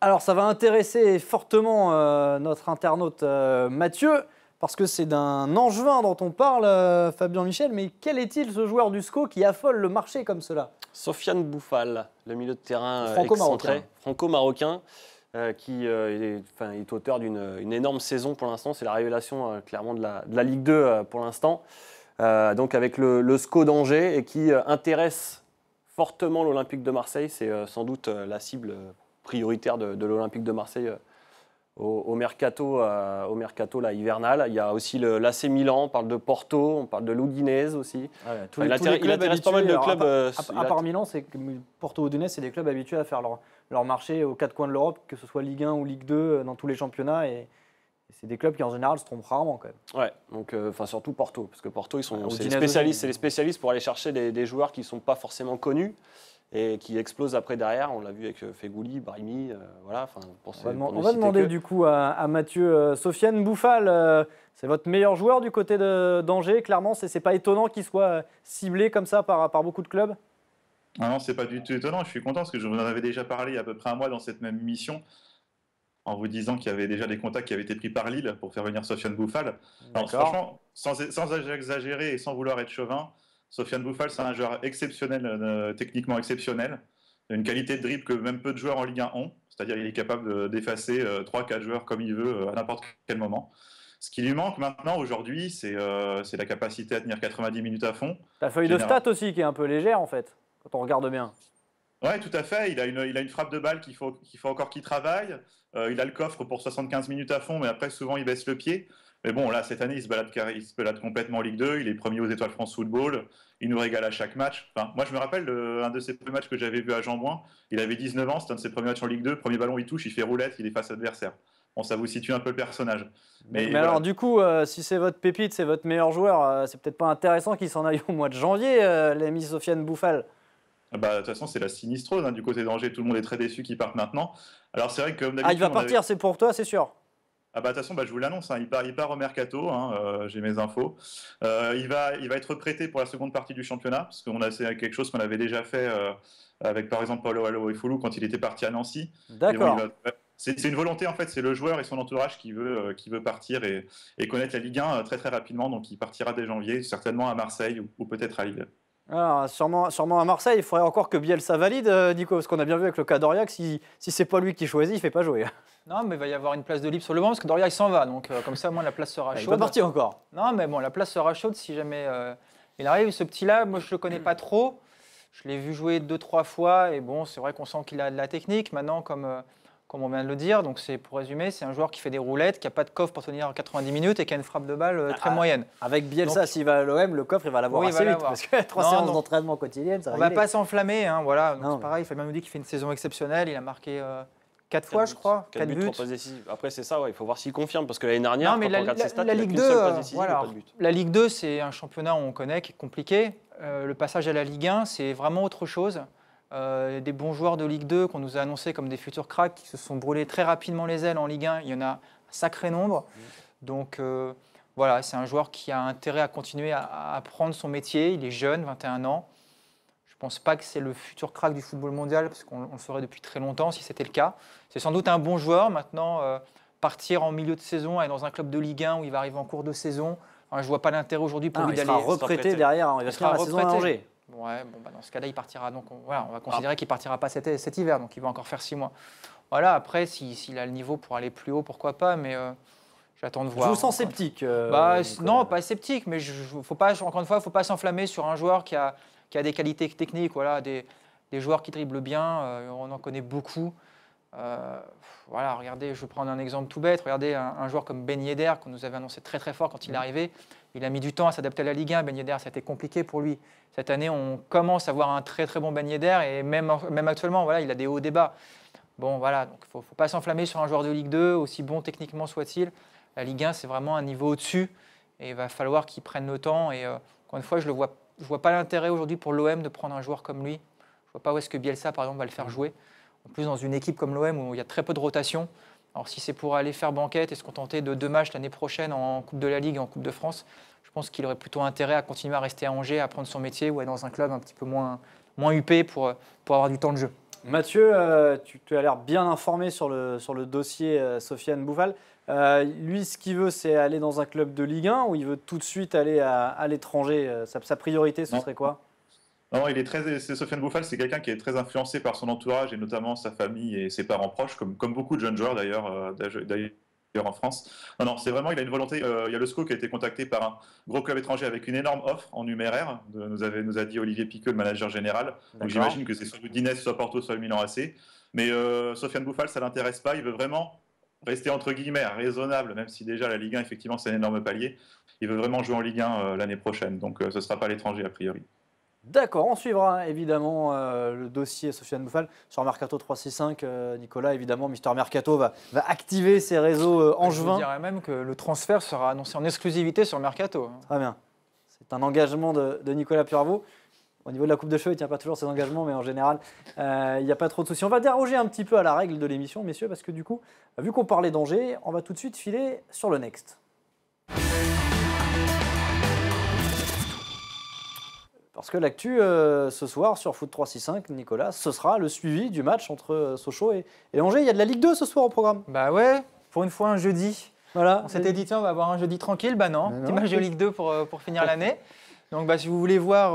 Alors, ça va intéresser fortement notre internaute Mathieu, parce que c'est d'un Angevin dont on parle, Fabien Michel. Mais quel est-il, ce joueur du SCO qui affole le marché comme cela? Sofiane Bouffal, le milieu de terrain Franco-marocain. franco-marocain, qui est auteur d'une énorme saison pour l'instant. C'est la révélation clairement de la Ligue 2 pour l'instant. Donc avec le SCO d'Angers et qui intéresse fortement l'Olympique de Marseille. C'est sans doute la cible prioritaire de l'Olympique de Marseille au mercato là, hivernal. Il y a aussi l'AC Milan, on parle de Porto, on parle de l'Udinese aussi. Ouais, Il intéresse pas mal de clubs. À part Milan, c'est que Porto, Udinese, c'est des clubs habitués à faire leur marché aux quatre coins de l'Europe, que ce soit Ligue 1 ou Ligue 2, dans tous les championnats. Et c'est des clubs qui en général se trompent rarement quand même. Ouais, donc surtout Porto, parce que Porto, c'est les spécialistes pour aller chercher des joueurs qui ne sont pas forcément connus et qui explosent après derrière. On l'a vu avec Fegouli, Brahimi, voilà. On va demander du coup à Mathieu, Sofiane Bouffal, c'est votre meilleur joueur du côté d'Angers. Clairement, c'est pas étonnant qu'il soit ciblé comme ça par beaucoup de clubs. Ah non, c'est pas du tout étonnant. Je suis content parce que je vous en avais déjà parlé il y a à peu près un mois dans cette même émission, en vous disant qu'il y avait déjà des contacts qui avaient été pris par Lille pour faire venir Sofiane Bouffal. Alors, franchement, sans exagérer et sans vouloir être chauvin, Sofiane Bouffal, c'est un joueur exceptionnel, techniquement exceptionnel. Il a une qualité de dribble que même peu de joueurs en Ligue 1 ont. C'est-à-dire qu'il est capable d'effacer 3-4 joueurs comme il veut à n'importe quel moment. Ce qui lui manque maintenant, aujourd'hui, c'est la capacité à tenir 90 minutes à fond. La feuille de stats aussi qui est un peu légère en fait, quand on regarde bien. Oui, tout à fait. Il a une frappe de balle qu'il faut encore qu'il travaille. Il a le coffre pour 75 minutes à fond, mais après, souvent, il baisse le pied. Mais bon, là, cette année, il se balade complètement en Ligue 2. Il est premier aux Étoiles France Football. Il nous régale à chaque match. Enfin, moi, je me rappelle un de ses premiers matchs que j'avais vu à Jean-Bouin. Il avait 19 ans. C'était un de ses premiers matchs en Ligue 2. Premier ballon, il touche, il fait roulette, il est face à l'adversaire. Bon, ça vous situe un peu le personnage. Mais voilà. Alors, du coup, si c'est votre pépite, c'est votre meilleur joueur, c'est peut-être pas intéressant qu'il s'en aille au mois de janvier, l'ami Sofiane Bouffal. De toute façon, c'est la sinistrose du côté d'Angers. Tout le monde est très déçu qu'il parte maintenant. Alors, c'est vrai que comme d'habitude. Il va partir, c'est pour toi, c'est sûr. De toute façon, je vous l'annonce, il part au mercato, j'ai mes infos. Il va être prêté pour la seconde partie du championnat, parce que c'est quelque chose qu'on avait déjà fait avec, par exemple, Paulo Alou quand il était parti à Nancy. D'accord. C'est une volonté, en fait, c'est le joueur et son entourage qui veut partir et connaître la Ligue 1 très très rapidement, donc il partira dès janvier, certainement à Marseille ou peut-être à Lille. Alors, sûrement à Marseille, il faudrait encore que Bielsa valide, Nico, parce qu'on a bien vu avec le cas d'Aurillac, si c'est pas lui qui choisit, il ne fait pas jouer. Non, mais il va y avoir une place de libre sur le banc, parce que Doriac s'en va, donc comme ça, moi, la place sera chaude. Il va partir encore. Non, mais bon, la place sera chaude si jamais il arrive. Ce petit-là, moi, je ne le connais pas trop. Je l'ai vu jouer 2-3 fois, et bon, c'est vrai qu'on sent qu'il a de la technique. Maintenant, comme on vient de le dire, donc pour résumer, c'est un joueur qui fait des roulettes, qui n'a pas de coffre pour tenir 90 minutes et qui a une frappe de balle très moyenne. Avec Bielsa, s'il va à l'OM, le coffre, il va l'avoir assez vite, parce que 3 séances d'entraînement quotidiennes, ça va. On ne va pas s'enflammer, voilà. C'est pareil, Fabien nous dit qu'il fait une saison exceptionnelle, il a marqué 4 fois, je crois, 4 buts. Après, c'est ça, il faut voir s'il confirme, parce que l'année dernière, quand on regarde ses stats, la il Ligue 2, voilà, la Ligue 2, c'est un championnat où on connaît, qui est compliqué. Le passage à la Ligue 1, c'est vraiment autre chose. Des bons joueurs de Ligue 2 qu'on nous a annoncés comme des futurs cracks qui se sont brûlés très rapidement les ailes en Ligue 1, il y en a un sacré nombre. Donc voilà, c'est un joueur qui a intérêt à continuer à apprendre son métier. Il est jeune, 21 ans. Je ne pense pas que c'est le futur crack du football mondial, parce qu'on le saurait depuis très longtemps si c'était le cas. C'est sans doute un bon joueur. Maintenant, partir en milieu de saison, aller dans un club de Ligue 1 où il va arriver en cours de saison, je ne vois pas l'intérêt aujourd'hui pour lui d'aller. Il sera reprêté derrière, il va finir la saison à Angers. Ouais, dans ce cas-là, il partira. Donc, on va considérer qu'il ne partira pas cet hiver, donc il va encore faire 6 mois. Voilà, après, s'il a le niveau pour aller plus haut, pourquoi pas, mais j'attends de voir. Je vous sens sceptique. Non, pas sceptique, mais encore une fois, il ne faut pas s'enflammer sur un joueur qui a des qualités techniques, voilà, des joueurs qui dribblent bien, on en connaît beaucoup. Voilà, regardez, je vais prendre un exemple tout bête. Regardez un joueur comme Ben Yedder, qu'on nous avait annoncé très très fort quand il est arrivé. Il a mis du temps à s'adapter à la Ligue 1. Ben Yedder, ça a été compliqué pour lui. Cette année, on commence à voir un très très bon Ben Yedder, et même actuellement, voilà, il a des hauts, des bas. Bon, voilà, donc il ne faut pas s'enflammer sur un joueur de Ligue 2, aussi bon techniquement soit-il. La Ligue 1, c'est vraiment un niveau au-dessus, et il va falloir qu'il prenne le temps. Et encore une fois, je vois pas l'intérêt aujourd'hui pour l'OM de prendre un joueur comme lui. Je vois pas où est-ce que Bielsa, par exemple, va le faire jouer. En plus, dans une équipe comme l'OM où il y a très peu de rotation. Alors, si c'est pour aller faire banquette et se contenter de 2 matchs l'année prochaine en Coupe de la Ligue et en Coupe de France, je pense qu'il aurait plutôt intérêt à continuer à rester à Angers, à apprendre son métier ou à être dans un club un petit peu moins huppé pour avoir du temps de jeu. Mathieu, tu as l'air bien informé sur le dossier Sofiane Bouffal. Lui, ce qu'il veut, c'est aller dans un club de Ligue 1 ou il veut tout de suite aller à l'étranger. Sa priorité, ce serait quoi? Non, c'est Sofiane Bouffal, c'est quelqu'un qui est très influencé par son entourage et notamment sa famille et ses parents proches, comme beaucoup de jeunes joueurs d'ailleurs en France. Non, c'est vraiment, il a une volonté. Il y a le SCO qui a été contacté par un gros club étranger avec une énorme offre en numéraire, nous a dit Olivier Piqueux, le manager général. Donc j'imagine que c'est soit Udinese, soit Porto, soit le Milan AC. Mais Sofiane Bouffal, ça l'intéresse pas. Il veut vraiment rester entre guillemets raisonnable, même si déjà la Ligue 1, effectivement, c'est un énorme palier. Il veut vraiment jouer en Ligue 1 l'année prochaine. Donc ce ne sera pas à l'étranger a priori. D'accord, on suivra évidemment le dossier Sofiane Bouffal sur Mercato 365. Nicolas, évidemment, Mister Mercato va activer ses réseaux angevins. Je dirais même que le transfert sera annoncé en exclusivité sur Mercato. Très bien. C'est un engagement de Nicolas Puravo. Au niveau de la coupe de cheveux, il ne tient pas toujours ses engagements, mais en général, il n'y a pas trop de soucis. On va déroger un petit peu à la règle de l'émission, messieurs, parce que du coup, vu qu'on parlait d'Angers, on va tout de suite filer sur le next. Parce que l'actu ce soir sur Foot 365, Nicolas, ce sera le suivi du match entre Sochaux et Angers. Il y a de la Ligue 2 ce soir au programme. Bah ouais, pour une fois un jeudi. Voilà. On s'était dit, tiens, on va avoir un jeudi tranquille. Bah non, petit match de Ligue 2 pour finir l'année. Donc bah, si vous voulez voir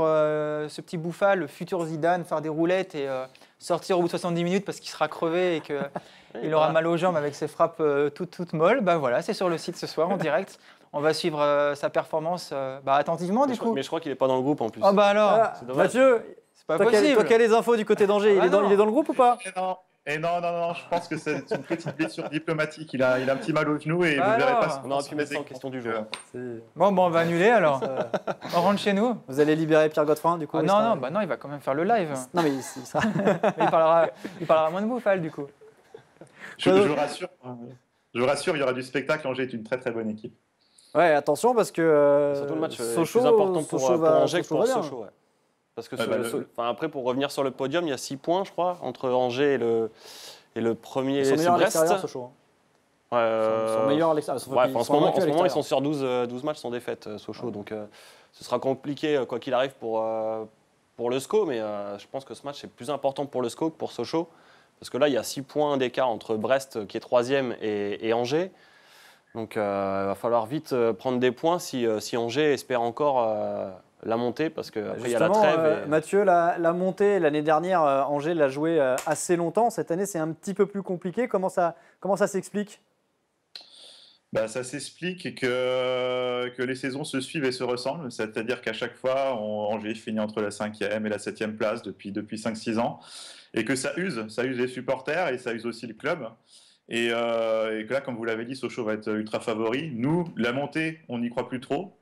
ce petit Bouffal, le futur Zidane, faire des roulettes et sortir au bout de 70 minutes parce qu'il sera crevé et qu'il aura mal aux jambes avec ses frappes toutes molles, bah voilà, c'est sur le site ce soir en direct. On va suivre sa performance attentivement du coup. Mais je crois qu'il n'est pas dans le groupe en plus. Oh bah alors, Ah, Mathieu, c'est pas toi possible. qui as les infos du côté d'Angers, il est dans le groupe ou pas? Non, je pense que c'est une petite blessure diplomatique. Il a un petit mal au genou et vous ne verrez pas. On aurait pu mettre ça en question du jour. Bon, on va annuler alors. On rentre chez nous. Vous allez libérer Pierre Godefroy du coup? Non, il va quand même faire le live. Non, mais il sera... il parlera moins de Bouffal du coup. Je vous rassure, il y aura du spectacle. Angers est une très très bonne équipe. Ouais, attention parce que surtout le match Sochaux, est plus important pour Angers que pour Sochaux. Sochaux. Ouais. Parce que après, pour revenir sur le podium, il y a 6 points, je crois, entre Angers et le premier. Ils sont meilleurs à l'extérieur, Sochaux. Ils sont meilleurs à l'extérieur. En ce moment, ils sont sur 12 matchs sans défaite, Sochaux. Donc ce sera compliqué, quoi qu'il arrive, pour le SCO. Mais je pense que ce match est plus important pour le SCO que pour Sochaux. Parce que là, il y a 6 points d'écart entre Brest, qui est 3e, et Angers. Donc il va falloir vite prendre des points si Angers espère encore la montée, parce qu'après il y a la trêve. Mathieu, la montée, l'année dernière, Angers l'a joué assez longtemps. Cette année, c'est un petit peu plus compliqué. Comment ça s'explique? Ça s'explique que les saisons se suivent et se ressemblent. C'est-à-dire qu'à chaque fois, Angers finit entre la 5e et la 7e place depuis 5-6 ans. Et que ça use les supporters et ça use aussi le club. Et que là, comme vous l'avez dit, Sochaux va être ultra favori. Nous, la montée, on n'y croit plus trop.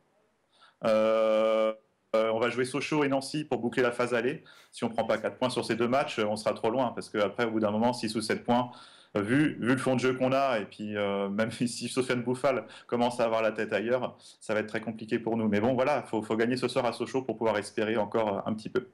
On va jouer Sochaux et Nancy pour boucler la phase aller. Si on ne prend pas 4 points sur ces 2 matchs, on sera trop loin. Parce qu'après, au bout d'un moment, 6 ou 7 points, vu le fond de jeu qu'on a, et puis même si Sofiane Bouffal commence à avoir la tête ailleurs, ça va être très compliqué pour nous. Mais bon, voilà, il faut gagner ce soir à Sochaux pour pouvoir espérer encore un petit peu.